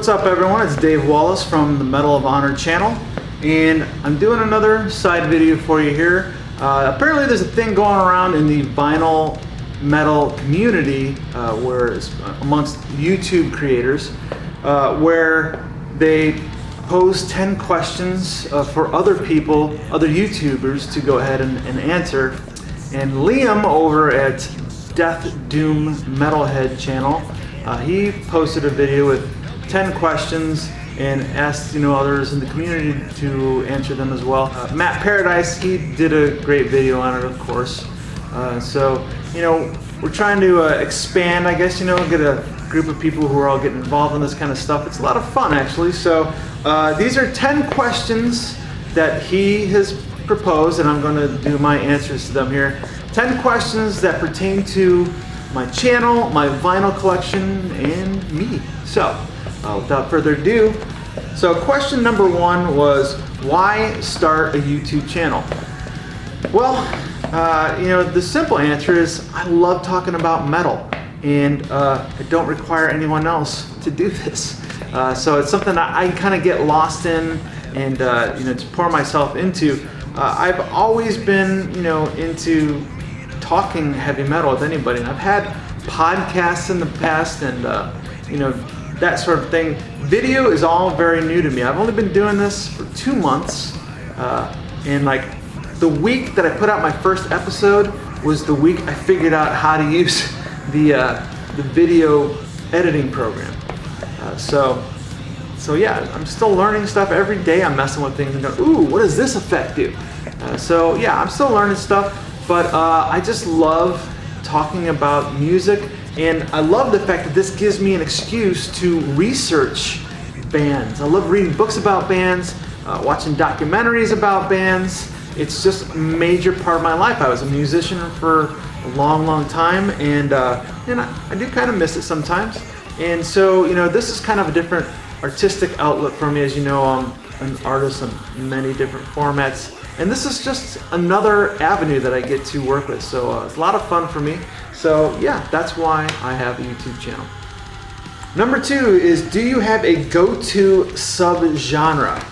What's up everyone, it's Dave Wallace from the Medal of Honor channel, and I'm doing another side video for you here. Apparently there's a thing going around in the vinyl metal community where it's amongst YouTube creators where they pose 10 questions for other people, other YouTubers to go ahead and answer. And Liam over at Death Doom Metalhead channel, he posted a video with 10 questions and asked others in the community to answer them as well. Matt Paradise, he did a great video on it, of course. So we're trying to expand, I guess, get a group of people who are all getting involved in this kind of stuff. It's a lot of fun actually. So these are 10 questions that he has proposed, and I'm going to do my answers to them here. 10 questions that pertain to my channel, my vinyl collection, and me. So without further ado, so question number 1 was, why start a YouTube channel? Well, the simple answer is I love talking about metal, and I don't require anyone else to do this. So it's something that I kind of get lost in and to pour myself into. I've always been into talking heavy metal with anybody, and I've had podcasts in the past and that sort of thing. Video is all very new to me. I've only been doing this for 2 months, and like the week that I put out my first episode was the week I figured out how to use the video editing program. So yeah, I'm still learning stuff every day. I'm messing with things and going, ooh, what does this effect do? So yeah, I'm still learning stuff, but I just love talking about music, and I love the fact that this gives me an excuse to research bands. I love reading books about bands, watching documentaries about bands. It's just a major part of my life. I was a musician for a long time, and I do kind of miss it sometimes. And so this is kind of a different artistic outlet for me. As you know, I'm an artist in many different formats, and this is just another avenue that I get to work with. So it's a lot of fun for me. So yeah, that's why I have a YouTube channel. Number 2 is, do you have a go-to subgenre?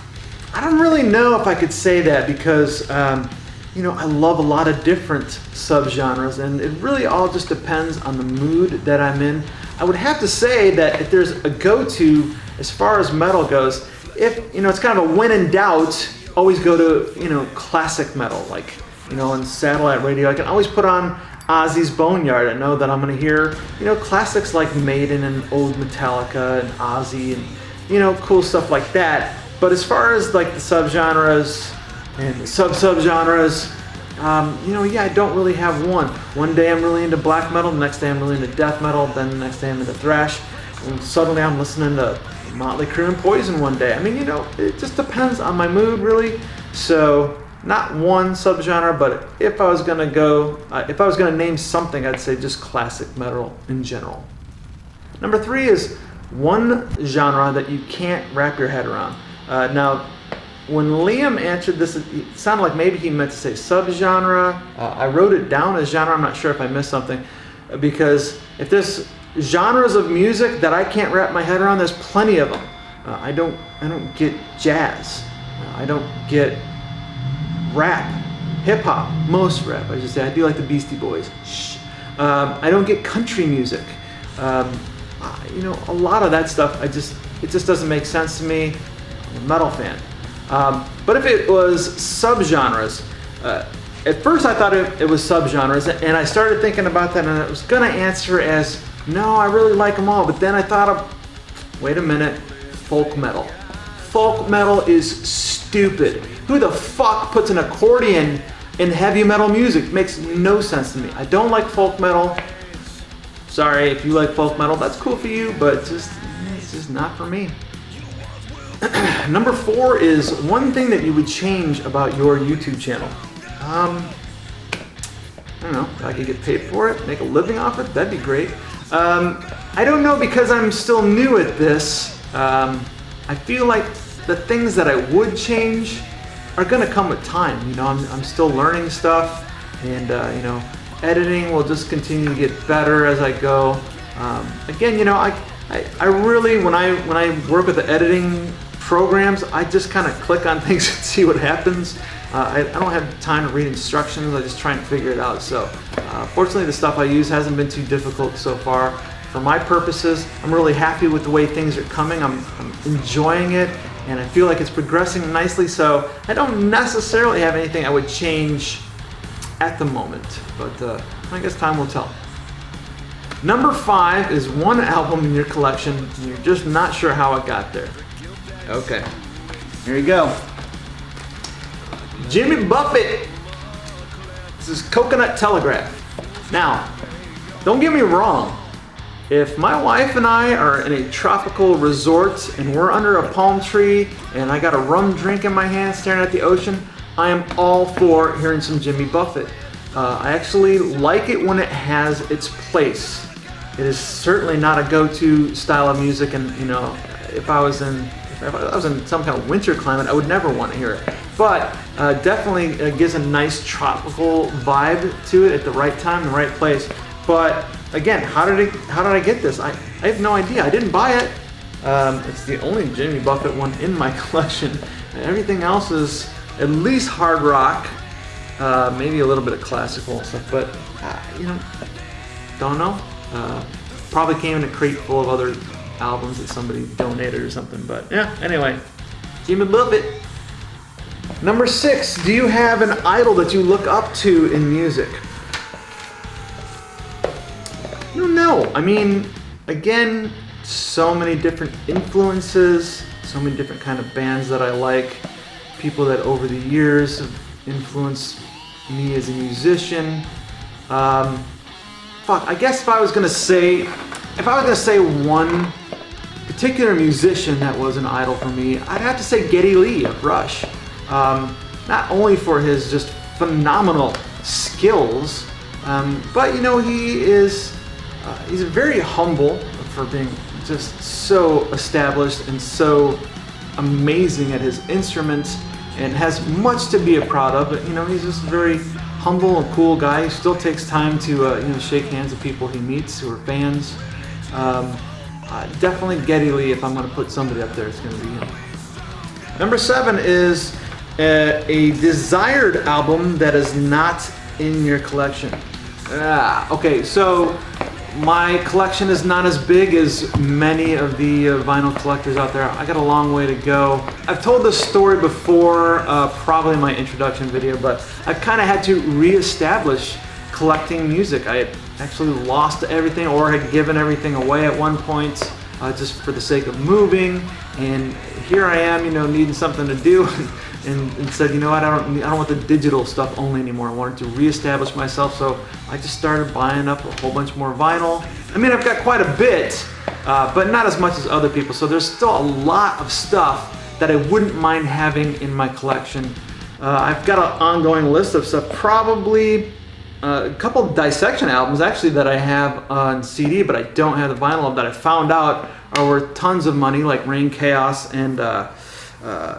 I don't really know if I could say that, because I love a lot of different subgenres, and it really all just depends on the mood that I'm in. I would have to say that if there's a go-to as far as metal goes, if it's kind of a when in doubt, always go to classic metal, like on satellite radio. I can always put on Ozzy's Boneyard. I know that I'm going to hear classics like Maiden and old Metallica and Ozzy and cool stuff like that. But as far as like the subgenres and the subgenres, yeah, I don't really have one. One day I'm really into black metal, the next day I'm really into death metal, then the next day I'm into thrash, and suddenly I'm listening to Motley Crue and Poison one day. I mean, it just depends on my mood, really. So not one subgenre, but if I was gonna name something, I'd say just classic metal in general. Number 3 is one genre that you can't wrap your head around. Now, when Liam answered this, it sounded like maybe he meant to say subgenre. I wrote it down as genre. I'm not sure if I missed something, because if there's genres of music that I can't wrap my head around, there's plenty of them. I don't get jazz. I don't get rap, hip hop, most rap. I just say I do like the Beastie Boys. Shh. I don't get country music. A lot of that stuff, it just doesn't make sense to me. I'm a metal fan. But if it was subgenres, at first I thought it was subgenres, and I started thinking about that, and I was gonna answer as, no, I really like them all. But then I thought of, wait a minute, folk metal. Folk metal is stupid. Who the fuck puts an accordion in heavy metal music? It makes no sense to me. I don't like folk metal. Sorry if you like folk metal, that's cool for you, but it's just not for me. Number 4 is one thing that you would change about your YouTube channel. I don't know, if I could get paid for it, make a living off it, that'd be great. I don't know, because I'm still new at this. I feel like the things that I would change are gonna come with time. I'm still learning stuff, and editing will just continue to get better as I go. Again, I I really, when I work with the editing programs, I just kind of click on things and see what happens. I don't have time to read instructions. I just try and figure it out. So fortunately, the stuff I use hasn't been too difficult so far. For my purposes, I'm really happy with the way things are coming. I'm enjoying it, and I feel like it's progressing nicely. So I don't necessarily have anything I would change at the moment, but I guess time will tell. Number 5 is one album in your collection and you're just not sure how it got there. Okay, here you go. Jimmy Buffett. This is Coconut Telegraph. Now, don't get me wrong. If my wife and I are in a tropical resort and we're under a palm tree and I got a rum drink in my hand staring at the ocean, I am all for hearing some Jimmy Buffett. I actually like it when it has its place. It is certainly not a go-to style of music, and you know, if I was in some kind of winter climate, I would never want to hear it. But definitely gives a nice tropical vibe to it at the right time, the right place. But again, how did I get this? I have no idea. I didn't buy it. It's the only Jimmy Buffett one in my collection. Everything else is at least hard rock, maybe a little bit of classical and stuff. But you know, don't know. Probably came in a crate full of other albums that somebody donated or something. But yeah, anyway, Jimmy Buffett. Number 6, do you have an idol that you look up to in music? No, I mean, again, so many different influences, so many different kind of bands that I like, people that over the years have influenced me as a musician. I guess if I was gonna say one particular musician that was an idol for me, I'd have to say Geddy Lee of Rush. Not only for his just phenomenal skills, but you know, he's very humble for being just so established and so amazing at his instruments, and has much to be proud of. But you know, he's just a very humble and cool guy. He still takes time to you know, shake hands with people he meets who are fans. Definitely Geddy Lee. If I'm going to put somebody up there, it's going to be him. Number 7 is a desired album that is not in your collection. Okay, so my collection is not as big as many of the vinyl collectors out there. I got a long way to go. I've told this story before, probably in my introduction video, but I've kind of had to reestablish collecting music. I had actually lost everything or had given everything away at one point, just for the sake of moving. And here I am, you know, needing something to do, and said, you know what, I don't want the digital stuff only anymore. I wanted to reestablish myself, so I just started buying up a whole bunch more vinyl. I mean, I've got quite a bit, but not as much as other people, so there's still a lot of stuff that I wouldn't mind having in my collection. I've got an ongoing list of stuff, probably a couple of Dissection albums actually that I have on CD, but I don't have the vinyl of, that I found out are worth tons of money, like Rain Chaos and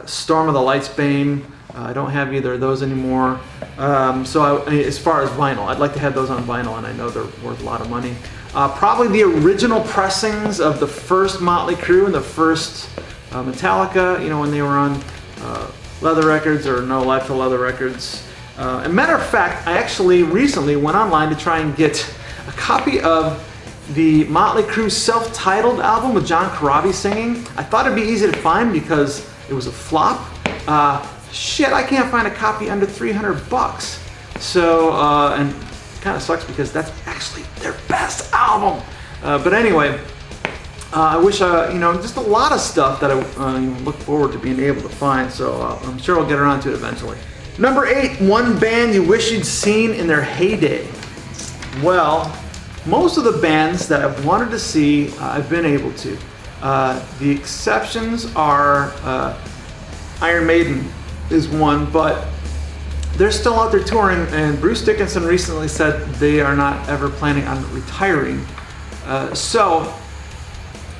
Storm of the Lights Bane. I don't have either of those anymore. So as far as vinyl, I'd like to have those on vinyl, and I know they're worth a lot of money. Probably the original pressings of the first Motley Crue and the first Metallica, you know, when they were on Leather Records or No Life to Leather Records. As a matter of fact, I actually recently went online to try and get a copy of the Motley Crue self-titled album with John Corabi singing. I thought it'd be easy to find because it was a flop. Shit, I can't find a copy under $300. So, and it kind of sucks because that's actually their best album. But anyway, I wish, you know, just a lot of stuff that I look forward to being able to find. So I'm sure I'll get around to it eventually. Number 8, one band you wish you'd seen in their heyday. Well, most of the bands that I've wanted to see, I've been able to. The exceptions are Iron Maiden is one, but they're still out there touring, and Bruce Dickinson recently said they are not ever planning on retiring. So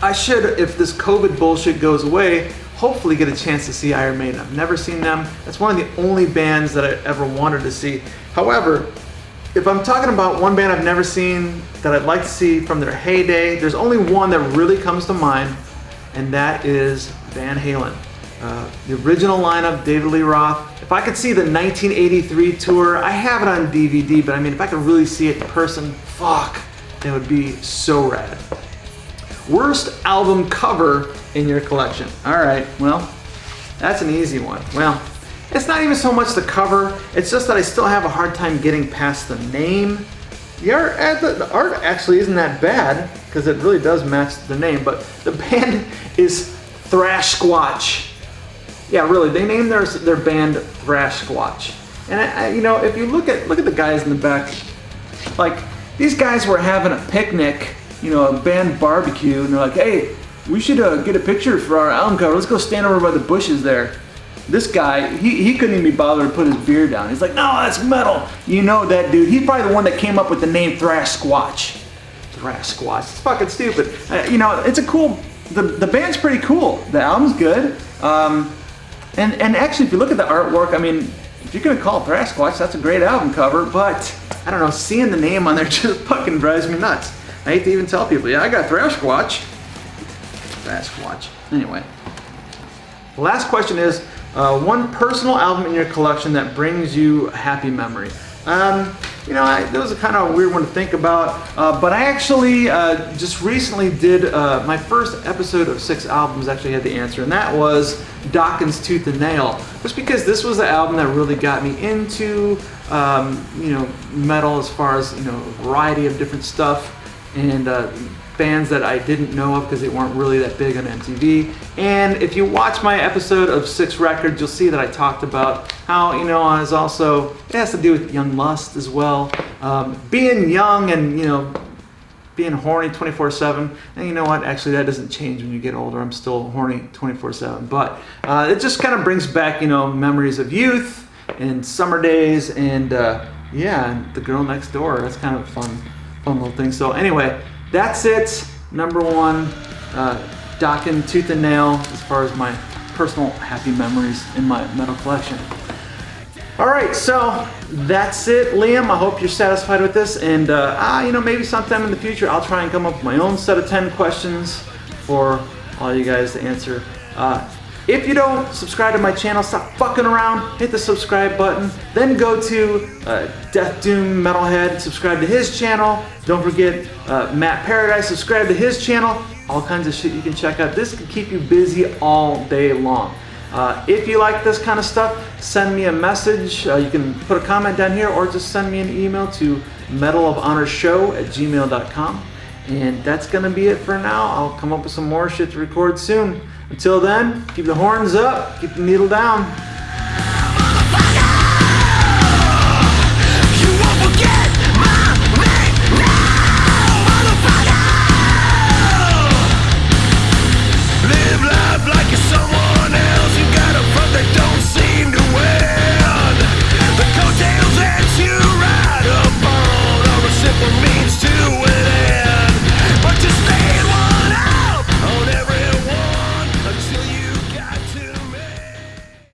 I should, if this COVID bullshit goes away, hopefully get a chance to see Iron Maiden. I've never seen them. That's one of the only bands that I ever wanted to see. However, If I'm talking about one band I've never seen that I'd like to see from their heyday, there's only one that really comes to mind, and that is Van Halen. The original lineup, David Lee Roth. If I could see the 1983 tour, I have it on DVD, but I mean, if I could really see it in person, fuck, that would be so rad. Worst album cover in your collection. All right, well, that's an easy one. Well, it's not even so much the cover, it's just that I still have a hard time getting past the name. The art actually isn't that bad, because it really does match the name, but the band is Thrash Squatch. Yeah, really, they named their band Thrash Squatch. And you know, if you look at the guys in the back, like, these guys were having a picnic, you know, a band barbecue, and they're like, hey, we should get a picture for our album cover. Let's go stand over by the bushes there. This guy, he couldn't even be bothered to put his beer down. He's like, no, that's metal. You know that dude. He's probably the one that came up with the name Thrash Squatch. Thrash Squatch. It's fucking stupid. You know, it's a cool, the band's pretty cool. The album's good. And actually, if you look at the artwork, I mean, if you're gonna call it Thrash Squatch, that's a great album cover, but I don't know, seeing the name on there just fucking drives me nuts. I hate to even tell people, yeah, I got Thrash Squatch. Thrash Squatch. Anyway. The last question is, one personal album in your collection that brings you a happy memory. You know, that was a kind of a weird one to think about, but I actually just recently did my first episode of 6 albums actually had the answer, and that was Dawkins Tooth and Nail. Just because this was the album that really got me into, you know, metal as far as, you know, a variety of different stuff, and bands that I didn't know of because they weren't really that big on MTV. And if you watch my episode of 6 Records, you'll see that I talked about how, you know, it has to do with young lust as well. Being young and, you know, being horny 24/7. And you know what, actually that doesn't change when you get older. I'm still horny 24/7. But it just kind of brings back, you know, memories of youth and summer days and yeah, and the girl next door. That's kind of a fun little thing. So anyway, that's it. Number 1, Dawkins Tooth and Nail, as far as my personal happy memories in my metal collection. All right, so that's it, Liam. I hope you're satisfied with this, and you know, maybe sometime in the future I'll try and come up with my own set of 10 questions for all you guys to answer. If you don't subscribe to my channel, stop fucking around, hit the subscribe button, then go to Death Doom Metalhead, subscribe to his channel. Don't forget Matt Paradise, subscribe to his channel. All kinds of shit you can check out. This can keep you busy all day long. If you like this kind of stuff, send me a message. You can put a comment down here or just send me an email to medalofhonorshow@gmail.com. And that's gonna be it for now. I'll come up with some more shit to record soon. Until then, keep the horns up, keep the needle down.